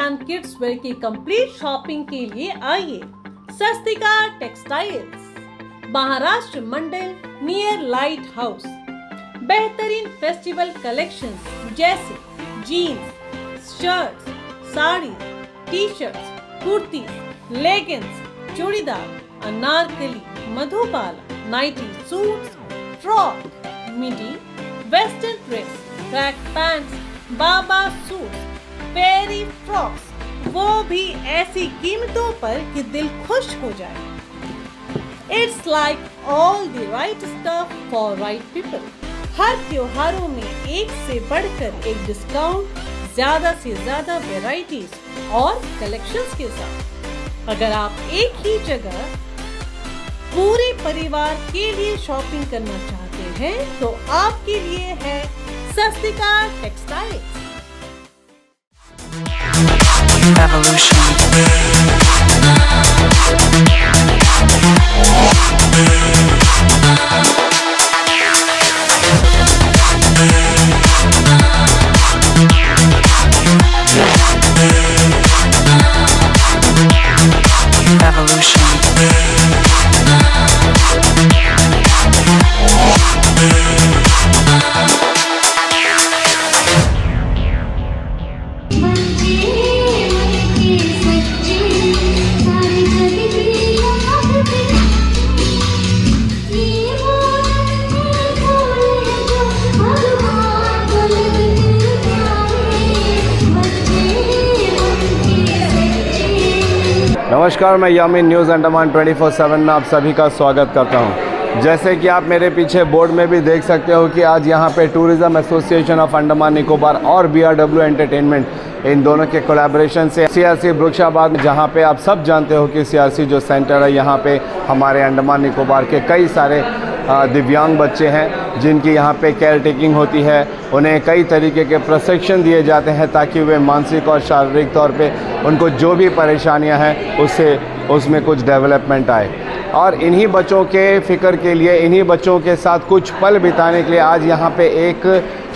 And kids wear की complete shopping के लिए आइए Swastika textiles, Maharashtra Mandal near lighthouse. बेहतरीन फेस्टिवल कलेक्शंस जैसे jeans, shirts, sari, T shirts, kurti, leggings, churidar, Anarkali, Madhubala, nighty suits, frock, midi, western dress, track pants, baba suit, fairy frocks, वो भी ऐसी कीमतों पर कि दिल खुश हो जाए। It's like all the right stuff for right people। हर त्योहारों में एक से बढ़कर एक डिस्काउंट, ज्यादा से ज्यादा वेराइटीज और कलेक्शंस के साथ। अगर आप एक ही जगह पूरे परिवार के लिए शॉपिंग करना चाहते हैं तो आपके लिए है स्वस्तिका टेक्सटाइल्स। नमस्कार, मैं यामीन न्यूज़ अंडमान 24/7 में आप सभी का स्वागत करता हूं। जैसे कि आप मेरे पीछे बोर्ड में भी देख सकते हो कि आज यहां पे tourism association of Andaman Nicobar और BRW एंटरटेनमेंट, इन दोनों के कोलैबोरेशन से CRC वृक्षाबाद, जहां पे आप सब जानते हो कि CRC जो सेंटर है, यहां पे हमारे अंडमान निकोबार के कई सारे दिव्यांग बच्चे हैं जिनकी यहाँ पे केयर टेकिंग होती है। उन्हें कई तरीके के प्रशिक्षण दिए जाते हैं ताकि वे मानसिक और शारीरिक तौर पे उनको जो भी परेशानियाँ हैं उसमें कुछ डेवलपमेंट आए। और इन्हीं बच्चों के फ़िक्र के लिए, इन्हीं बच्चों के साथ कुछ पल बिताने के लिए आज यहाँ पे एक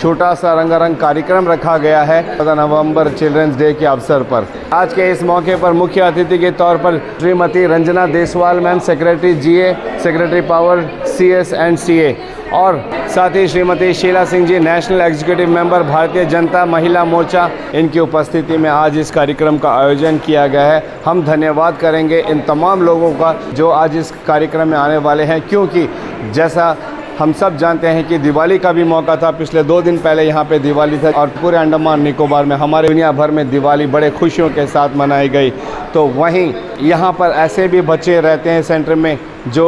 छोटा सा रंगारंग कार्यक्रम रखा गया है 14 नवंबर चिल्ड्रंस डे के अवसर पर। आज के इस मौके पर मुख्य अतिथि के तौर पर Shrimati Ranjana Deswal ma'am, secretary GA, secretary power CS and CA, और साथ ही Shrimati Sheila Singh ji, national executive member Bharatiya Janata महिला मोर्चा, इनकी उपस्थिति में आज इस कार्यक्रम का आयोजन किया गया है। हम धन्यवाद करेंगे इन तमाम लोगों का जो आज इस कार्यक्रम में आने वाले हैं, क्योंकि जैसा हम सब जानते हैं कि दिवाली का भी मौका था। पिछले 2 दिन पहले यहाँ पे दिवाली था और पूरे अंडमान निकोबार में, हमारे दुनिया भर में दिवाली बड़े खुशियों के साथ मनाई गई। तो वहीं यहाँ पर ऐसे भी बच्चे रहते हैं सेंटर में जो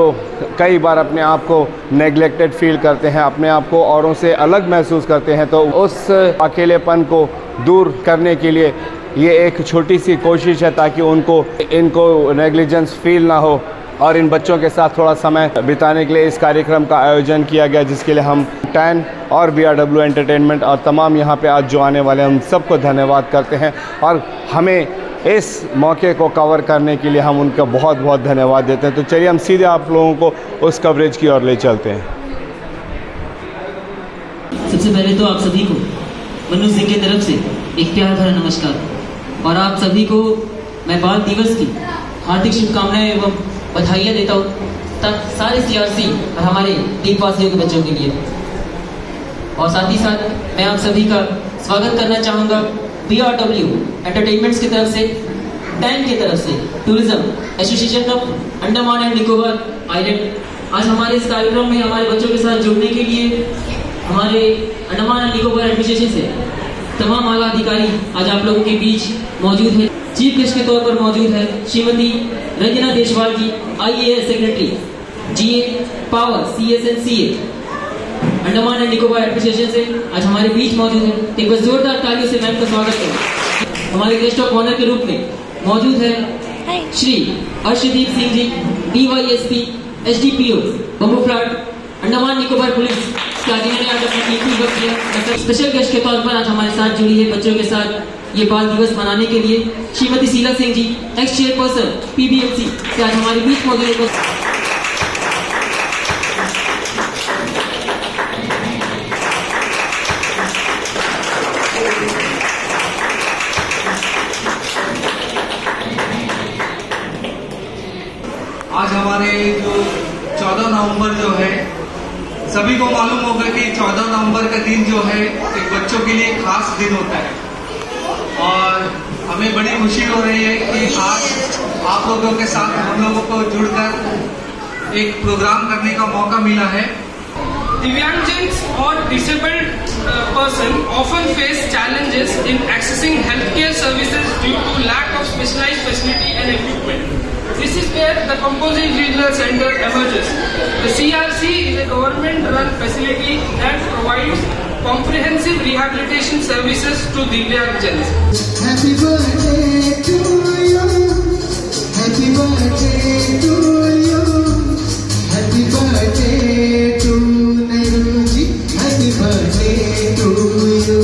कई बार अपने आप को नेग्लेक्टेड फील करते हैं, अपने आप को औरों से अलग महसूस करते हैं। तो उस अकेलेपन को दूर करने के लिए ये एक छोटी सी कोशिश है ताकि इनको नेग्लिजेंस फील ना हो, और इन बच्चों के साथ थोड़ा समय बिताने के लिए इस कार्यक्रम का आयोजन किया गया, जिसके लिए हम टैन और BRW एंटरटेनमेंट और तमाम यहाँ पे आज जो आने वाले हैं उन सबको धन्यवाद करते हैं। और हमें इस मौके को कवर करने के लिए हम उनका बहुत बहुत धन्यवाद देते हैं। तो चलिए हम सीधे आप लोगों को उस कवरेज की ओर ले चलते हैं। सबसे पहले तो आप सभी को मनोज सिंह की तरफ से एक प्यार भरा नमस्कार, और आप सभी को मैं बाल दिवस की हार्दिक शुभकामनाएं एवं बधाइयाँ देता हूँ सारे CRC और हमारे देशवासियों के बच्चों के लिए। और साथ ही साथ मैं आप सभी का स्वागत करना चाहूँगा BRW एंटरटेनमेंट्स की तरफ से, टैन की तरफ से, tourism association of Andaman and Nicobar island. आज हमारे इस कार्यक्रम में हमारे बच्चों के साथ जुड़ने के लिए हमारे अंडमान एंड निकोबार एडमिनिस्ट्रेशन से तमाम आला अधिकारी आज आप लोगों के बीच मौजूद है। चीफ गेस्ट के तौर पर मौजूद है श्रीमती रंजना देसवाल जी, IAS secretary, GA power CS and CA Andaman and Nicobar administration से आज हमारे बीच मौजूद है। एक बार जोरदार तालियों से मैम का स्वागत करें। हमारे गेस्ट ऑफ ऑनर के रूप में मौजूद है Shri Arshdeep Singh ji, DYSP SDPO Bambooflat Andaman Nicobar police के, जिन्होंने आज अपनी कीमती वक्त दिया। स्पेशल गेस्ट के तौर पर आज हमारे साथ जुड़ी है बच्चों के साथ ये बाल दिवस मनाने के लिए Shrimati Sheila Singh ji, x chairperson PBMC से आज हमारे बीच मौजूद है। आज हमारे जो 14 नवंबर जो है, सभी को मालूम होगा कि 14 नवंबर का दिन जो है एक बच्चों के लिए खास दिन होता है और हमें बड़ी खुशी हो रही है कि आज आप लोगों के साथ हम लोगों को जुड़कर एक प्रोग्राम करने का मौका मिला है। Divyangjans or disabled person often face challenges in accessing healthcare services due to lack of specialized facility and equipment. This is where the Composite Regional Center emerges. The CRC is a government-run facility that provides comprehensive rehabilitation services to Divyangjans. Happy birthday to you. Happy birthday to you. Happy birthday to Nehruji. Happy birthday to you.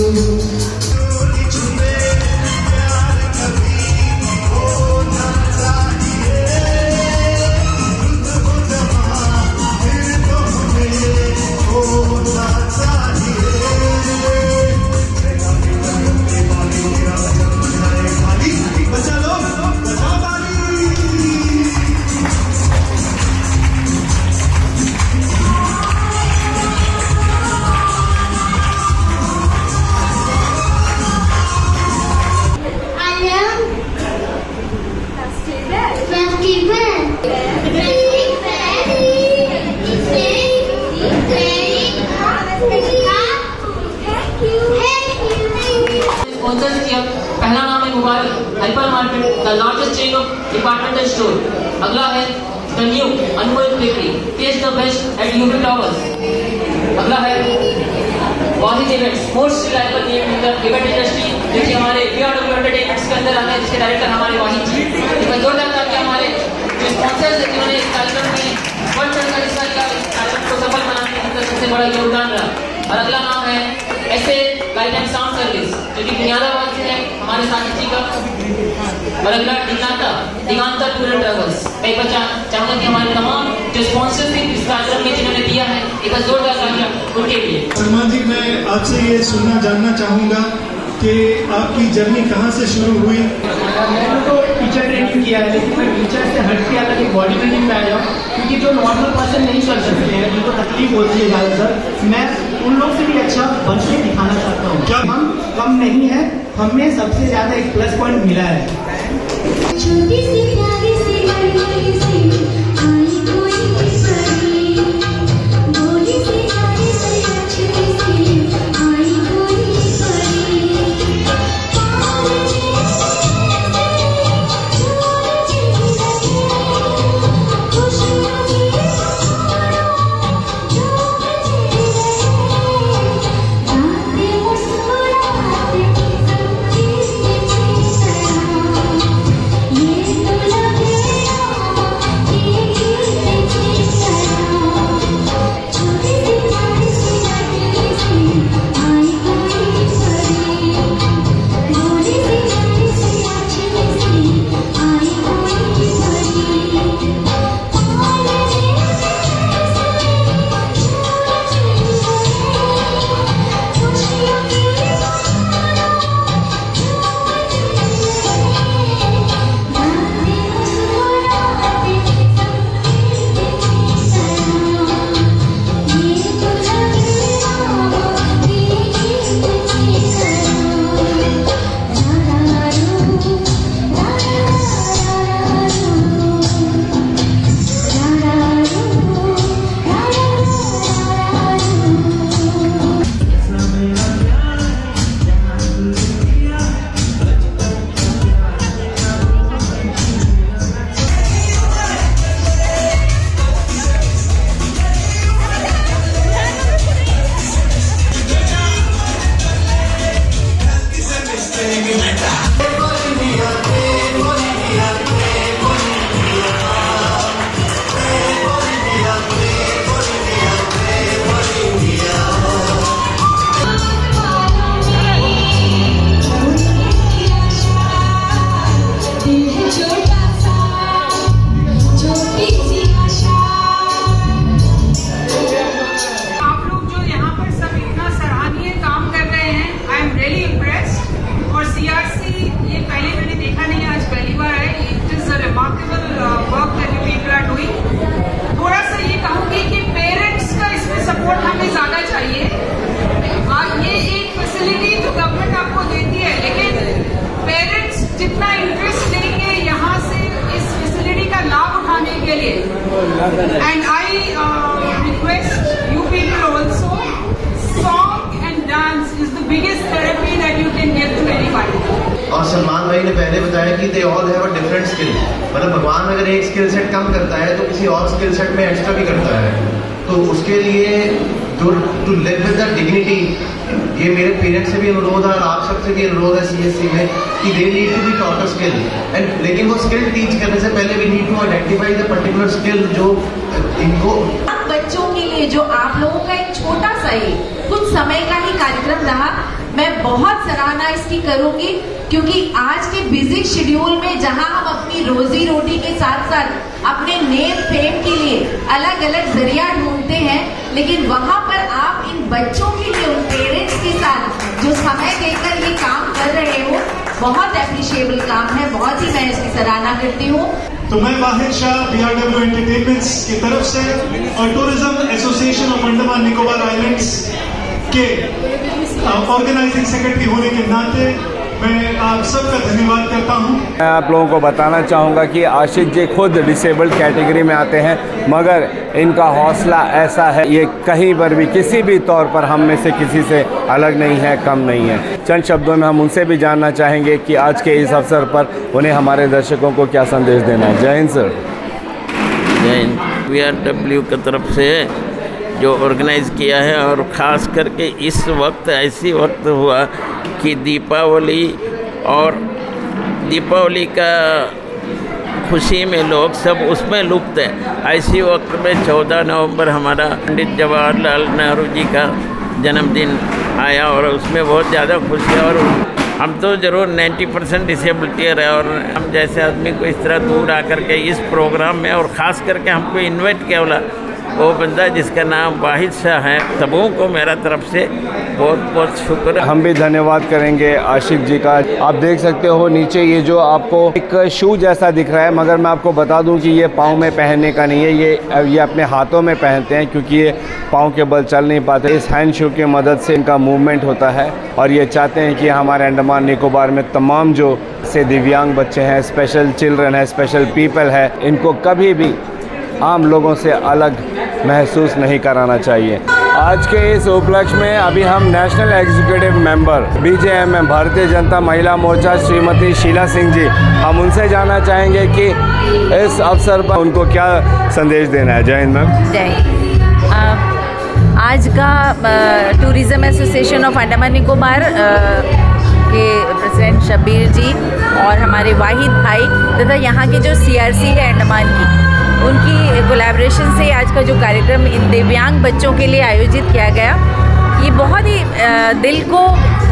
पहला नाम है mobile hyper market, the largest chain of departmental store. अगला है the new Anmol bakery, taste the best at UB towers. अगला है Wahid events, most reliable name in the event industry, जो कि हमारे बीआरडब्ल्यू एंटरटेनमेंट्स के अंदर आते हैं, जिसके डायरेक्टर हमारे वाहिद जी। मैं जोरदार तालियां हमारे जो स्पॉन्सर्स हैं जिन्होंने इस कार्यक्रम में बढ़ चढ़कर हिस्सा लिया, इस कार्यक्रम को सफल बनाने में उनका सबसे बड़ा योगदान रहा। और अगला नाम है ऐसे लाइट एंड साउंड सर्विस, जो कि बुनियादाबाद से है हमारे साथी जी का। और अगला दिगांता टूर एंड ट्रेवल्स। मैं एक बार चाहूंगा कि हमारे तमाम जो स्पॉन्सर्स थे इस कार्यक्रम में जिन्होंने दिया है, एक बार जोरदार तालियां उनके लिए। शर्मा जी, मैं आपसे ये जानना चाहूँगा कि आपकी जर्नी कहाँ से शुरू हुई? मैंने तो टीचर ट्रेनिंग किया है, लेकिन मैं टीचर से हट के अलग एक बॉडी बिल्डिंग में आया, क्योंकि जो नॉर्मल पर्सन नहीं कर सकते हैं, जिनको तकलीफ होती है ज़्यादातर, मैं उन लोग से भी अच्छा बन के दिखाना चाहता हूँ। क्या हम कम नहीं है, हमें सबसे ज़्यादा एक प्लस पॉइंट मिला है। छोटी सी प्यारी सी बड़ी सी आई कोई परी, बोली सी प्यारी सी अच्छी सी आई कोई परी। ये तो And I request you people also, song and dance is the biggest therapy that you can give to anybody. और सलमान भाई ने पहले बताया कि they all have a different skill, मतलब भगवान अगर एक स्किल सेट कम करता है तो किसी और स्किल सेट में एक्स्ट्रा भी करता है। तो उसके लिए to live with the dignity, ये मेरे पेरेंट्स से भी अनुरोध है और आप सबसे भी अनुरोध है CSC में कि they need to be taught a skill and, लेकिन वो स्किल टीच करने से पहले we need to identify the particular skill जो इनको बच्चों के लिए जो आप लोगों का एक छोटा सा ही कुछ समय का ही कार्यक्रम रहा, मैं बहुत सराहना इसकी करूंगी, क्योंकि आज के बिजी शेड्यूल में जहां हम अपनी रोजी रोटी के साथ साथ अपने नेम फेम के लिए अलग अलग जरिया ढूंढते हैं, लेकिन वहां पर आप इन बच्चों के लिए उन पेरेंट्स के साथ जो समय देकर ये काम कर रहे हो, बहुत एप्रिशिएबल काम है, बहुत ही मैं इसकी सराहना करती हूँ। तो मैं वाहिद शाह BRW एंटरटेनमेंट्स की तरफ से और tourism association of Andaman Nicobar islands के ऑर्गेनाइजिंग सेक्रेटरी होने के नाते मैं आप सबका धन्यवाद करता हूं। मैं आप लोगों को बताना चाहूँगा कि आशिक जी खुद डिसेबल्ड कैटेगरी में आते हैं, मगर इनका हौसला ऐसा है, ये कहीं पर भी किसी भी तौर पर हम में से किसी से अलग नहीं है, कम नहीं है। चंद शब्दों में हम उनसे भी जानना चाहेंगे कि आज के इस अवसर पर उन्हें हमारे दर्शकों को क्या संदेश देना है। जय हिंद सर। जय हिंद। BRW की तरफ से जो ऑर्गेनाइज़ किया है, और ख़ास करके इस वक्त ऐसी वक्त हुआ कि दीपावली और दीपावली का खुशी में लोग सब उसमें लुप्त हैं। ऐसी वक्त में 14 नवंबर हमारा पंडित जवाहरलाल नेहरू जी का जन्मदिन आया और उसमें बहुत ज़्यादा खुशी है। और हम तो ज़रूर 90% डिसेबिलिटी है, और हम जैसे आदमी को इस तरह दूर आकर के इस प्रोग्राम में, और ख़ास करके हमको इन्वाइट किया बोला वो बंदा जिसका नाम वाहिद शाह है, सबों को मेरा तरफ से बहुत बहुत शुक्र। हम भी धन्यवाद करेंगे आशिक जी का। आप देख सकते हो नीचे ये जो आपको एक शू जैसा दिख रहा है, मगर मैं आपको बता दूं कि ये पाँव में पहनने का नहीं है, ये अपने हाथों में पहनते हैं, क्योंकि ये पाँव के बल चल नहीं पाते। इस हैंड शू की मदद से इनका मूवमेंट होता है, और ये चाहते हैं कि हमारे अंडमान निकोबार में तमाम जो से दिव्यांग बच्चे हैं, स्पेशल चिल्ड्रन है, स्पेशल पीपल है, इनको कभी भी आम लोगों से अलग महसूस नहीं कराना चाहिए। आज के इस उपलक्ष्य में अभी हम national executive member BJMM Bharatiya Janata महिला मोर्चा श्रीमती शीला सिंह जी, हम उनसे जानना चाहेंगे कि इस अवसर पर उनको क्या संदेश देना है। जय हिंद मैम। जय। आज का tourism association of Andaman Nicobar के प्रेसिडेंट शब्बीर जी और हमारे वाहिद भाई तथा यहाँ के जो CRC है अंडमान की, उनकी कोलैबोरेशन से आज का जो कार्यक्रम इन दिव्यांग बच्चों के लिए आयोजित किया गया, ये बहुत ही दिल को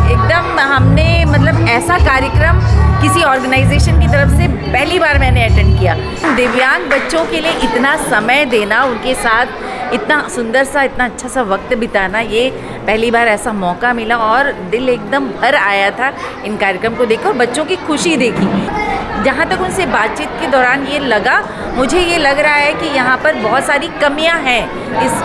एकदम, हमने मतलब ऐसा कार्यक्रम किसी ऑर्गेनाइजेशन की तरफ से पहली बार मैंने अटेंड किया। दिव्यांग बच्चों के लिए इतना समय देना, उनके साथ इतना सुंदर सा, इतना अच्छा सा वक्त बिताना, ये पहली बार ऐसा मौका मिला और दिल एकदम भर आया था इन कार्यक्रम को देखकर, बच्चों की खुशी देखी। जहाँ तक उनसे बातचीत के दौरान ये लगा, मुझे ये लग रहा है कि यहाँ पर बहुत सारी कमियाँ हैं,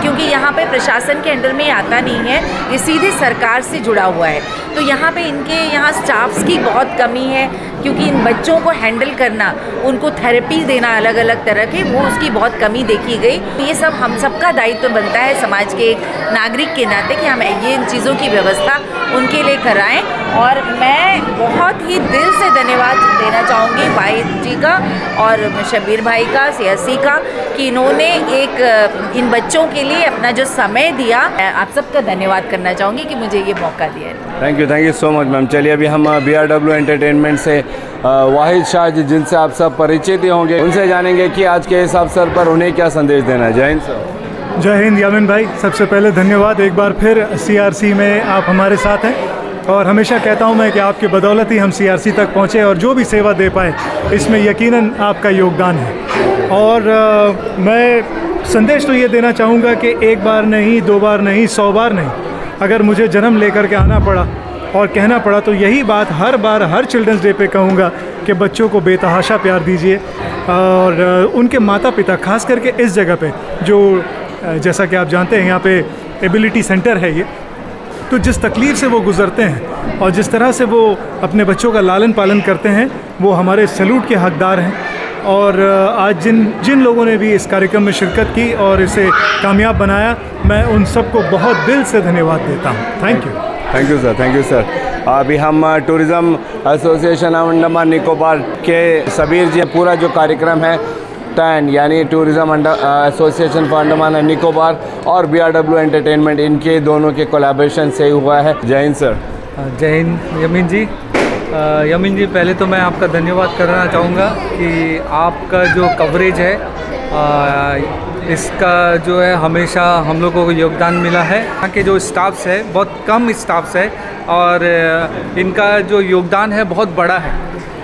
क्योंकि यहाँ पे प्रशासन के अंडर में आता नहीं है, ये सीधे सरकार से जुड़ा हुआ है। तो यहाँ पे इनके यहाँ स्टाफ्स की बहुत कमी है, क्योंकि इन बच्चों को हैंडल करना, उनको थेरेपी देना अलग अलग तरह के, वो उसकी बहुत कमी देखी गई। ये सब हम सबका दायित्व बनता है समाज के एक नागरिक के नाते कि हम ये इन चीज़ों की व्यवस्था उनके लिए कराएं। और मैं बहुत ही दिल से धन्यवाद देना चाहूँगी वाहिद जी का और शब्बीर भाई का, CSC का, कि इन्होंने एक इन बच्चों के लिए अपना जो समय दिया। आप सबका धन्यवाद करना चाहूँगी कि मुझे ये मौका दिया। Thank you so much ma'am. चलिए अभी हम BRW एंटरटेनमेंट से वाहिद शाह जी, जिनसे आप सब परिचित ही होंगे, उनसे जानेंगे कि आज के इस अवसर पर उन्हें क्या संदेश देना है। जय हिंद सर। जय हिंद यामिन भाई, सबसे पहले धन्यवाद एक बार फिर। CRC में आप हमारे साथ हैं और हमेशा कहता हूं मैं कि आपके बदौलत ही हम CRC तक पहुंचे और जो भी सेवा दे पाए, इसमें यकीनन आपका योगदान है। और मैं संदेश तो ये देना चाहूँगा कि एक बार नहीं, 2 बार नहीं, 100 बार नहीं, अगर मुझे जन्म लेकर के आना पड़ा और कहना पड़ा तो यही बात हर बार हर चिल्ड्रंस डे पे कहूँगा कि बच्चों को बेतहाशा प्यार दीजिए। और उनके माता पिता खास करके इस जगह पे, जो जैसा कि आप जानते हैं यहाँ पे एबिलिटी सेंटर है ये, तो जिस तकलीफ़ से वो गुज़रते हैं और जिस तरह से वो अपने बच्चों का लालन पालन करते हैं, वो हमारे सैल्यूट के हकदार हैं। और आज जिन लोगों ने भी इस कार्यक्रम में शिरकत की और इसे कामयाब बनाया, मैं उन सबको बहुत दिल से धन्यवाद देता हूँ। Thank you. Thank you sir, thank you sir. अभी हम tourism association of Andaman Nicobar के सबीर जी पूरा जो कार्यक्रम है टैन यानी tourism association for Andaman and Nicobar और BRW एंटरटेनमेंट, इनके दोनों के कोलैबोरेशन से हुआ है। जय हिंद सर। जय हिंद यमीन जी। यमीन जी, पहले तो मैं आपका धन्यवाद करना चाहूँगा कि आपका जो कवरेज है इसका जो है हमेशा हम लोगों को योगदान मिला है। यहाँ के जो स्टाफ्स है बहुत कम स्टाफ्स है और इनका जो योगदान है बहुत बड़ा है,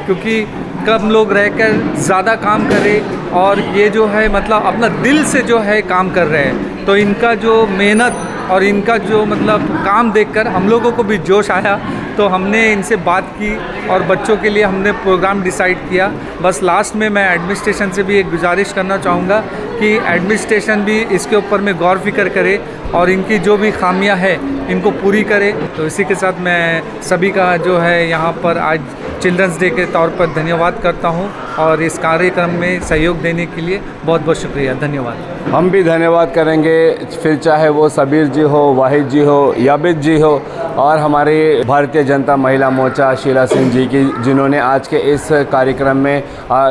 क्योंकि कम लोग रहकर ज़्यादा काम करें और ये जो है मतलब अपना दिल से जो है काम कर रहे हैं, तो इनका जो मेहनत और इनका जो मतलब काम देखकर हम लोगों को भी जोश आया, तो हमने इनसे बात की और बच्चों के लिए हमने प्रोग्राम डिसाइड किया। बस लास्ट में मैं एडमिनिस्ट्रेशन से भी एक गुजारिश करना चाहूँगा कि एडमिनिस्ट्रेशन भी इसके ऊपर में गौर फिक्र करे और इनकी जो भी खामियां है इनको पूरी करे। तो इसी के साथ मैं सभी का जो है यहाँ पर आज चिल्ड्रंस डे के तौर पर धन्यवाद करता हूँ और इस कार्यक्रम में सहयोग देने के लिए बहुत बहुत शुक्रिया, धन्यवाद। हम भी धन्यवाद करेंगे, फिर चाहे वो सबीर जी हो, वाहिद जी हो, याबिद जी हो और हमारी भारतीय जनता महिला मोर्चा शीला सिंह जी की, जिन्होंने आज के इस कार्यक्रम में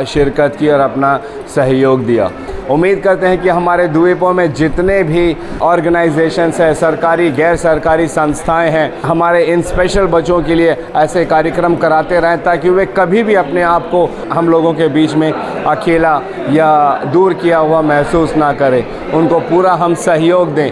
शिरकत की और अपना सहयोग दिया। उम्मीद करते हैं कि हमारे द्वीपों में जितने भी ऑर्गेनाइजेशंस हैं, सरकारी गैर सरकारी संस्थाएं हैं, हमारे इन स्पेशल बच्चों के लिए ऐसे कार्यक्रम कराते रहें ताकि वे कभी भी अपने आप को हम लोगों के बीच में अकेला या दूर किया हुआ महसूस ना करें। उनको पूरा हम सहयोग दें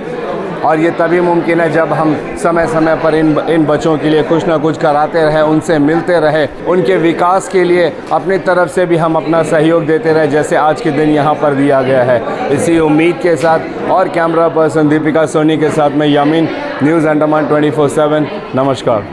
और ये तभी मुमकिन है जब हम समय समय पर इन बच्चों के लिए कुछ ना कुछ कराते रहें, उनसे मिलते रहें, उनके विकास के लिए अपनी तरफ से भी हम अपना सहयोग देते रहें, जैसे आज के दिन यहाँ पर दिया गया है। इसी उम्मीद के साथ और कैमरा पर्सन दीपिका सोनी के साथ मैं यामीन, न्यूज़ अंडमान 24/7। नमस्कार।